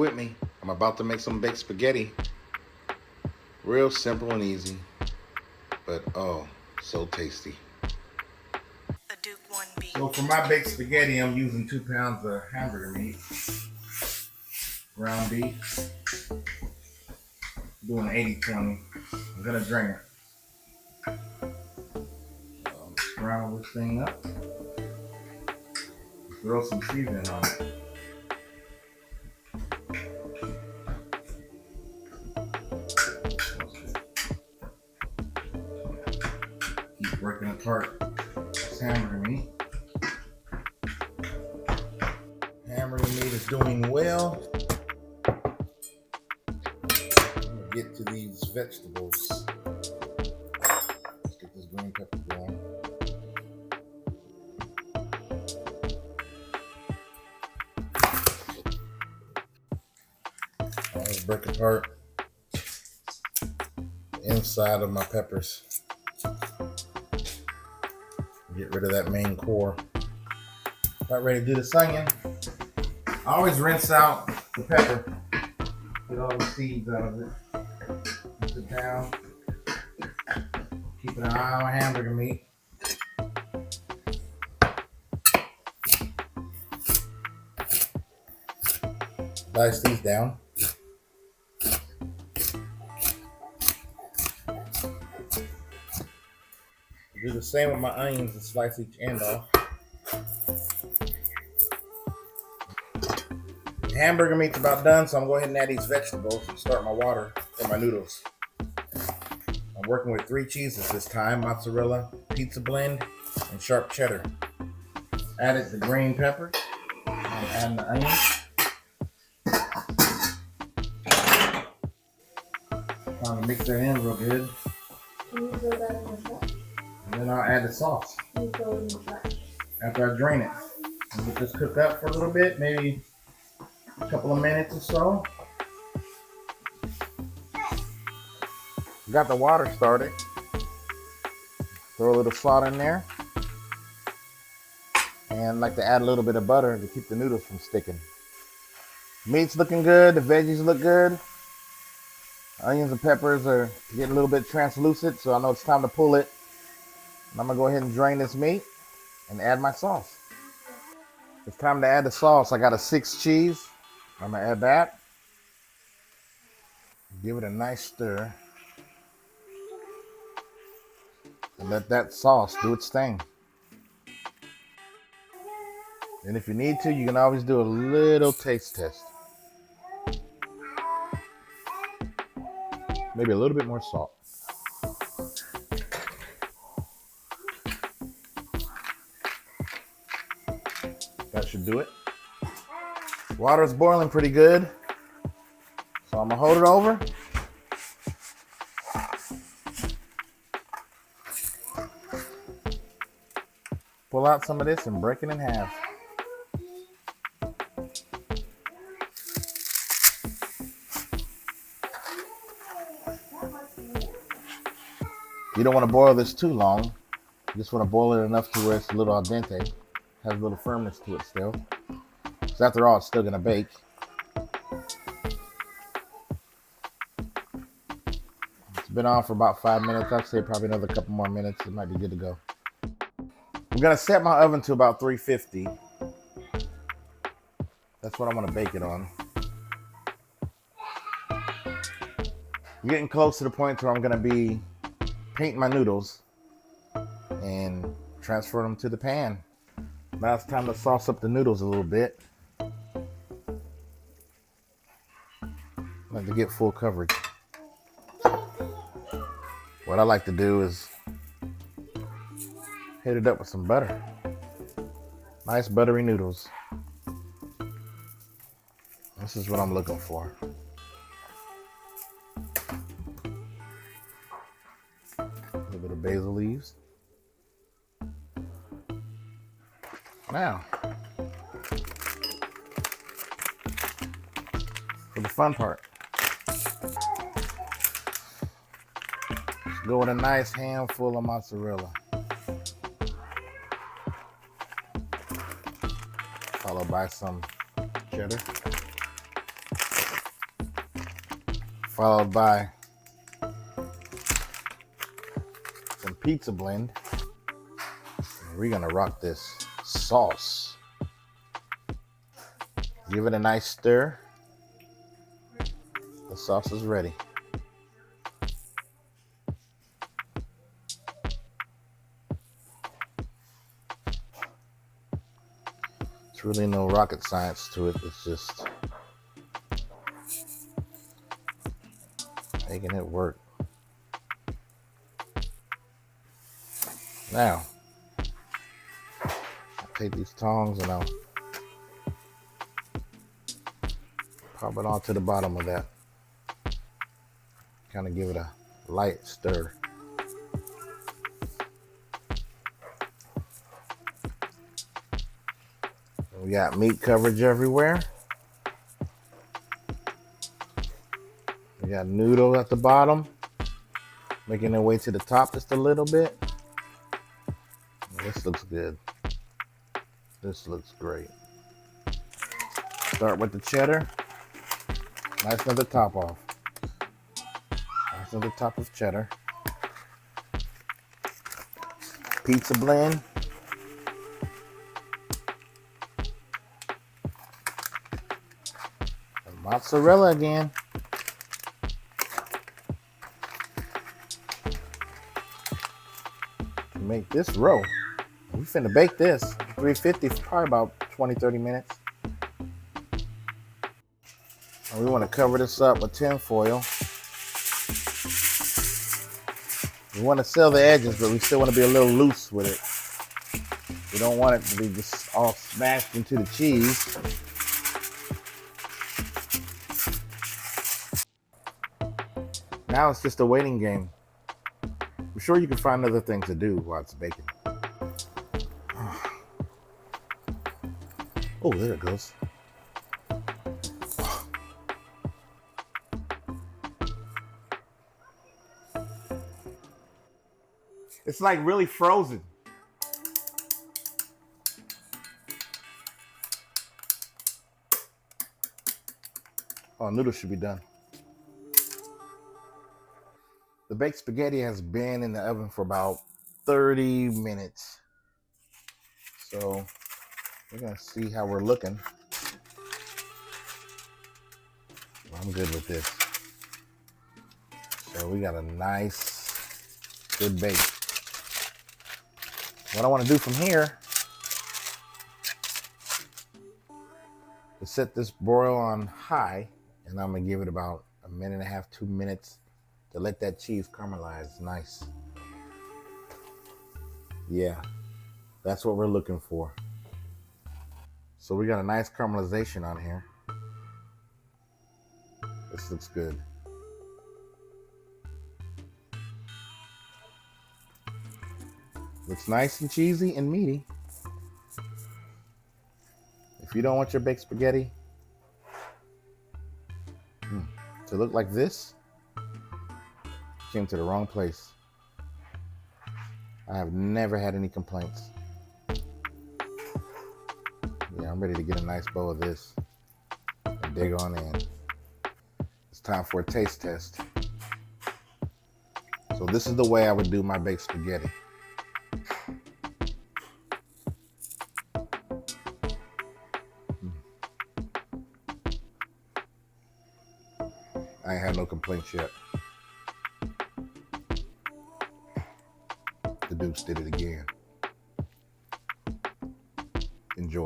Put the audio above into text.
with me. I'm about to make some baked spaghetti. Real simple and easy, but oh, so tasty. So for my baked spaghetti, I'm using 2 pounds of hamburger meat, ground beef, doing 80-20. I'm gonna drain it. Scramble this thing up. Throw some seasoning on it. Keep breaking apart this hamburger meat. Hamburger meat is doing well. I'm gonna get to these vegetables. Let's get this green pepper going. Let's break apart the inside of my peppers. Get rid of that main core. About ready to do this onion. I always rinse out the pepper. Get all the seeds out of it. Put it down. Keep an eye on hamburger meat. Dice these down. Do the same with my onions and slice each end off. The hamburger meat's about done, so I'm going to go ahead and add these vegetables and start my water for my noodles. I'm working with 3 cheeses this time: mozzarella, pizza blend, and sharp cheddar. Added the green pepper. I'm adding the onions. Trying to mix that in real good. Can you throw that in the trash? And then I'll add the sauce. Can you throw it in the trash? After I drain it. And let this cook up for a little bit, maybe a couple of minutes or so. Got the water started. Throw a little salt in there. And like to add a little bit of butter to keep the noodles from sticking. Meat's looking good, the veggies look good. Onions and peppers are getting a little bit translucent, so I know it's time to pull it. And I'm gonna go ahead and drain this meat and add my sauce. It's time to add the sauce. I got a 6 cheese. I'm gonna add that. Give it a nice stir. And let that sauce do its thing. And if you need to, you can always do a little taste test. Maybe a little bit more salt. That should do it. Water's boiling pretty good. So I'm gonna hold it over. Pull out some of this and break it in half. You don't want to boil this too long. You just want to boil it enough to where it's a little al dente. Has a little firmness to it still. Because after all, it's still going to bake. It's been on for about 5 minutes. I'd say probably another couple more minutes. It might be good to go. I'm going to set my oven to about 350. That's what I want to bake it on. I'm getting close to the point where I'm going to be painting my noodles and transfer them to the pan. Now it's time to sauce up the noodles a little bit. I like to get full coverage. What I like to do is hit it up with some butter. Nice buttery noodles. This is what I'm looking for. A little bit of basil leaves. Now, for the fun part. Let's go with a nice handful of mozzarella. Followed by some cheddar. followed by some pizza blend. And we're gonna rock this sauce. Give it a nice stir. The sauce is ready. It's really no rocket science to it. It's just making it work. Now, I'll take these tongs and I'll pop it onto the bottom of that. Kind of give it a light stir. We got meat coverage everywhere. We got noodle at the bottom, making their way to the top just a little bit. This looks good. This looks great. Start with the cheddar. Nice another top off. Nice another top of cheddar. Pizza blend. And mozzarella again. To make this roll. We finna bake this. 350 for probably about 20-30 minutes. And we want to cover this up with tin foil. We want to seal the edges, but we still want to be a little loose with it. We don't want it to be just all smashed into the cheese. Now it's just a waiting game. I'm sure you can find other things to do while it's baking. Oh, there it goes. It's like really frozen. Oh, noodles should be done. The baked spaghetti has been in the oven for about 30 minutes. So we're gonna see how we're looking. I'm good with this. So we got a nice, good bake. What I want to do from here is set this broil on high, and I'm gonna give it about 1.5 to 2 minutes to let that cheese caramelize nice. Yeah, that's what we're looking for. So we got a nice caramelization on here. This looks good. Looks nice and cheesy and meaty. If you don't want your baked spaghetti to look like this, you came to the wrong place. I have never had any complaints. Yeah, I'm ready to get a nice bowl of this and dig on in. It's time for a taste test. So this is the way I would do my baked spaghetti. I ain't had no complaints yet. The Dukes did it again. Enjoy.